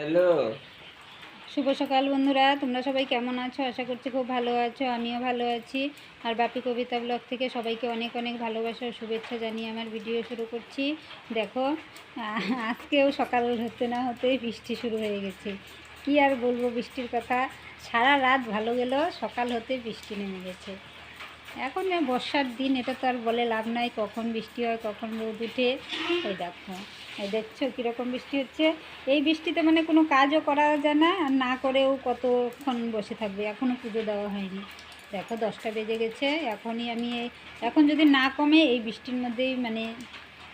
Hello, শুভ সকাল বন্ধুরা, তোমরা সবাই কেমন আছো? আশা করছি খুব ভালো আছো। আমিও ভালো আছি। আর বাপি কবিতা ব্লগ থেকে সবাইকে অনেক অনেক ভালোবাসা ও শুভেচ্ছা জানিয়ে আমার ভিডিও শুরু করছি। দেখো, আজকেও সকাল হতে না হতেই বৃষ্টি শুরু হয়ে গেছে। কি আর বলবো বৃষ্টির কথা। সারা রাত ভালো গেল, সকাল হতে বৃষ্টি নেমে গেছে। এখন বর্ষার দিন, এটা তো আর বলে লাভ নাই, কখন বৃষ্টি হয় কখন রোদ উঠে। এই দেখো, এই দেখছো কীরকম বৃষ্টি হচ্ছে। এই বৃষ্টিতে মানে কোনো কাজও করা যায় না, আর না করেও কতক্ষণ বসে থাকবে। এখনও পুজো দেওয়া হয়নি। দেখো 10টা বেজে গেছে। এখনই আমি এখন যদি না কমে এই বৃষ্টির মধ্যেই মানে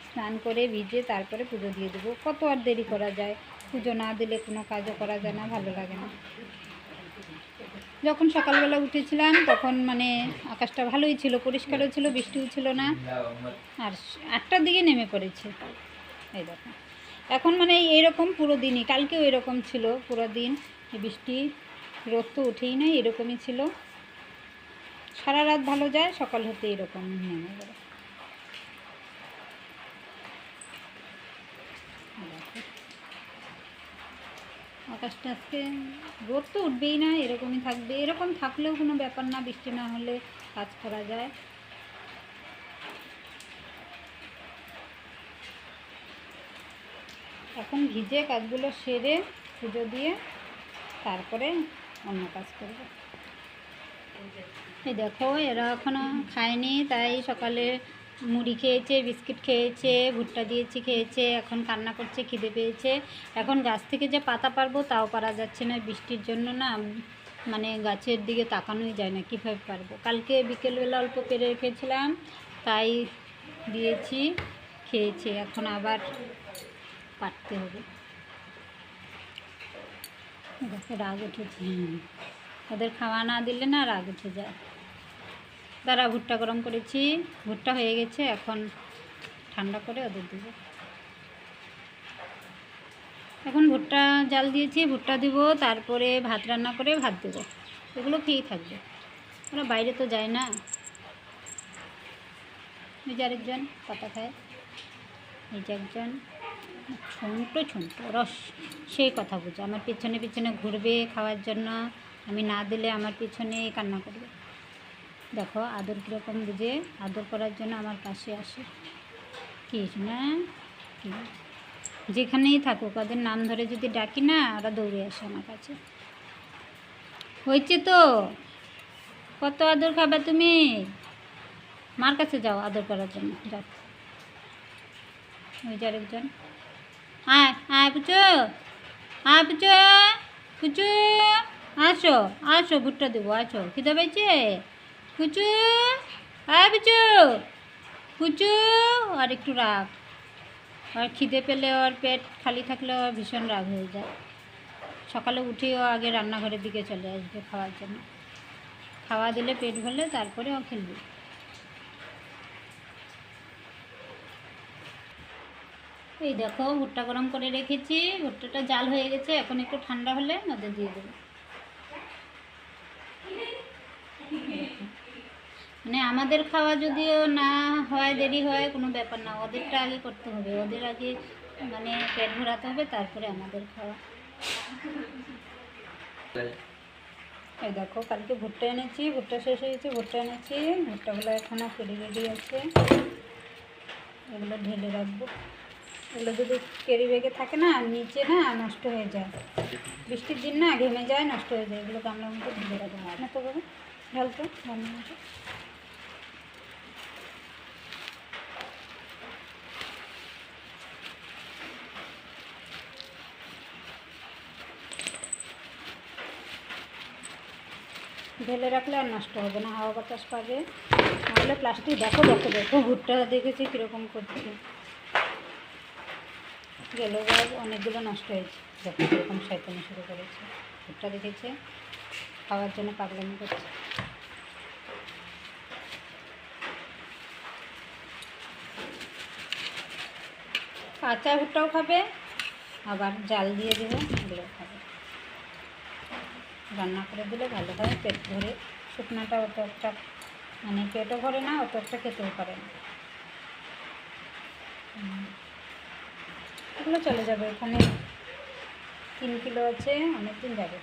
স্নান করে ভিজে তারপরে পুজো দিয়ে দেবো। কত আর দেরি করা যায়? পুজো না দিলে কোনো কাজও করা যায় না, ভালো লাগে না। যখন সকালবেলা উঠেছিলাম তখন মানে আকাশটা ভালোই ছিল, পরিষ্কারও ছিল, বৃষ্টিও ছিল না। আর 8টার দিকে নেমে পড়েছে। এই দেখো, এখন মানে এইরকম পুরো দিনই, কালকেও এরকম ছিল পুরো দিন বৃষ্টি, রোদ তো উঠেই নাই, এরকমই ছিল। সারা রাত ভালো যায়, সকাল হতে এরকম নেমে যায়। আকাশটা আজকে রোদ তো উঠবেই না, এরকমই থাকবে। এরকম থাকলেও কোনো ব্যাপার না, বৃষ্টি না হলে কাজ করা যায়। এখন ভিজে কাজগুলো সেরে পুজো দিয়ে তারপরে অন্য কাজ করব। এই দেখো, এরা এখনও খায়নি, তাই সকালে মুড়ি খেয়েছে, বিস্কিট খেয়েছে, ভুট্টা দিয়েছি খেয়েছে। এখন কান্না করছে, খিদে পেয়েছে। এখন গাছ থেকে যে পাতা পারবো তাও পারা যাচ্ছে না, বৃষ্টির জন্য না, মানে গাছের দিকে তাকানোই যায় না, কীভাবে পারবো। কালকে বিকেলবেলা অল্প পেরে রেখেছিলাম, তাই দিয়েছি, খেয়েছে। এখন আবার পারতে হবে। দেখো রাগ উঠেছে, ওদের খাওয়া না দিলে না রাগ উঠে যায়। দাঁড়া, ভুট্টা গরম করেছি, ভুট্টা হয়ে গেছে, এখন ঠান্ডা করে ওদের দেবো। এখন ভুট্টা জাল দিয়েছি, ভুট্টা দিব, তারপরে ভাত রান্না করে ভাত দেবো। এগুলো খেয়েই থাকবে, ওরা বাইরে তো যায় না। এই যে আরেকজন পাতা খায়, এই যে একজন ছোট রস, সেই কথা বুঝে আমার পিছনে পিছনে ঘুরবে খাওয়ার জন্য। আমি না দিলে আমার পিছনে কান্না করবে। দেখো আদর কীরকম বুঝে, আদর করার জন্য আমার পাশে আসে। কি না, কি যেখানেই থাকুক, ওদের নাম ধরে যদি ডাকি না, ওরা দৌড়ে আসে আমার কাছে। হয়েছে তো, কত আদর খাবে তুমি? মার কাছে যাও আদর করার জন্য, যাও। ওই যে আরেকজন, আয় আয় পুচু, আয় পুচু, পুচু আসো আসো, ভুট্টা দেবো, আসো, খিদে পেয়েছে পুচু, আয় পুচু, পুচু। আর একটু রাগ, আর খিদে পেলে ওর পেট খালি থাকলে ওর ভীষণ রাগ হয়ে যায়। সকালে উঠেও আগে রান্নাঘরের দিকে চলে আসবে খাওয়ার জন্য। খাওয়া দিলে পেট ভরলে তারপরে ও খেলবে। এই দেখো, ভুট্টা গরম করে রেখেছি, ভুট্টাটা জাল হয়ে গেছে, এখন একটু ঠান্ডা হলে ওদের দিয়ে দেবো। মানে আমাদের খাওয়া যদিও না হয়, দেরি হয়, কোনো ব্যাপার না, ওদেরটা আগে করতে হবে, ওদের আগে মানে পেট ভরাতে হবে, তারপরে আমাদের খাওয়া। এই দেখো, কালকে ভুট্টা এনেছি, ভুট্টা শেষ হয়েছে, ভুট্টা এনেছি, ভুট্টাগুলো এখনও কেরি রেডি আছে, এগুলো ঢেলে রাখবো। এগুলো যদি কেরি ব্যাগে থাকে না, নিচে না নষ্ট হয়ে যায়, বৃষ্টির দিন না ঘেমে যায়, নষ্ট হয়ে যায়। এগুলো গামলার মধ্যে ঢেলে রাখবো না তো বাবা, ঢালতো গামলার মধ্যে। ঢেলে রাখলে আর নষ্ট হবে না, হাওয়া বাতাস পাবে, নাহলে প্লাস্টিক। দেখো দেখো দেখো, ভুট্টা দেখেছি কীরকম করছে, গেলো গাছ অনেকগুলো নষ্ট হয়েছে। দেখো কীরকম শয়তানি শুরু করেছে, ভুট্টা দেখেছে, খাওয়ার জন্য পাগলামি করছে। কাঁচা ভুট্টাও খাবে, আবার জাল দিয়ে দেবে, এগুলো খাবে। রান্না করে দিলে ভালো হয়, পেট ভরে। শুকনাটা অত একটা মানে পেটও ভরে না, অত একটা খেতেও পারে না। এগুলো চলে যাবে, এখানে 3 কিলো আছে, অনেক দিন যাবে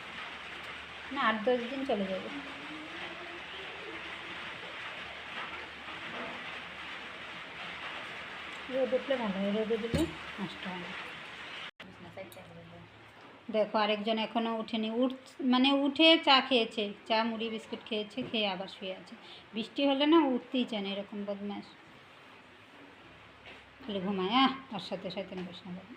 না, 8-10 দিন চলে যাবে। রোদ উঠলে ভালো হয়, রোদে দিলে নষ্ট হয় না। দেখো আরেকজন এখনও উঠেনি, মানে উঠে চা খেয়েছে, চা মুড়ি বিস্কুট খেয়েছে, খেয়ে আবার শুয়ে আছে। বৃষ্টি হলে না উঠতেই চায় না, এরকম বদমাস, খালি ঘুমায়। তার সাথে শয়তানি বসে যাবে।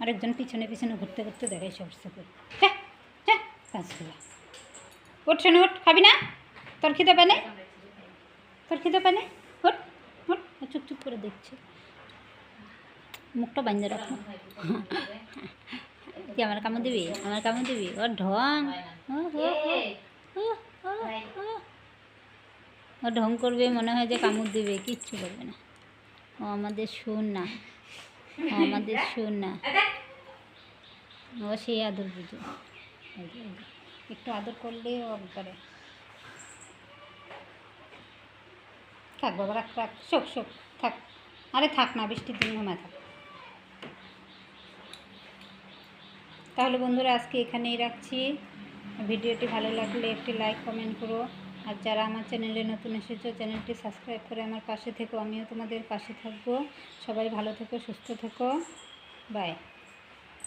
আরেকজন পিছনে পিছনে ঘুরতে ঘুরতে দেখাই সবসে করে কাজগুলো। ওঠ শোনো, ওঠ, খাবি না? তোর খিদে পানে, তোর খিদে পানে, ওঠ ওঠ। চুপ চুপ করে দেখছে, মুখটা বাঁধে রাখো। তুই আমার কামড় দিবি, আমার কামড় দিবি? ওর ঢং, ও ঢং করবে, মনে হয় যে কামড় দিবে, কিচ্ছু করবে না। ও আমাদের শোন না, ও আমাদের শোন না, ও সেই আদর বুঝে। একটু আদর করলেই ও একবারে। থাক বাবা, রাখ রাখ, শোক শোক, থাক। আরে থাক না, বৃষ্টির দিন ঘুমায় থাক। তাহলে বন্ধুরা আজকে এখানেই রাখছি। ভিডিওটি ভালো লাগলে একটি লাইক কমেন্ট করো, আর যারা আমার চ্যানেলে নতুন এসেছো চ্যানেলটি সাবস্ক্রাইব করে আমার পাশে থেকো, আমিও তোমাদের পাশে থাকবো। সবাই ভালো থেকো, সুস্থ থেকো, বাই।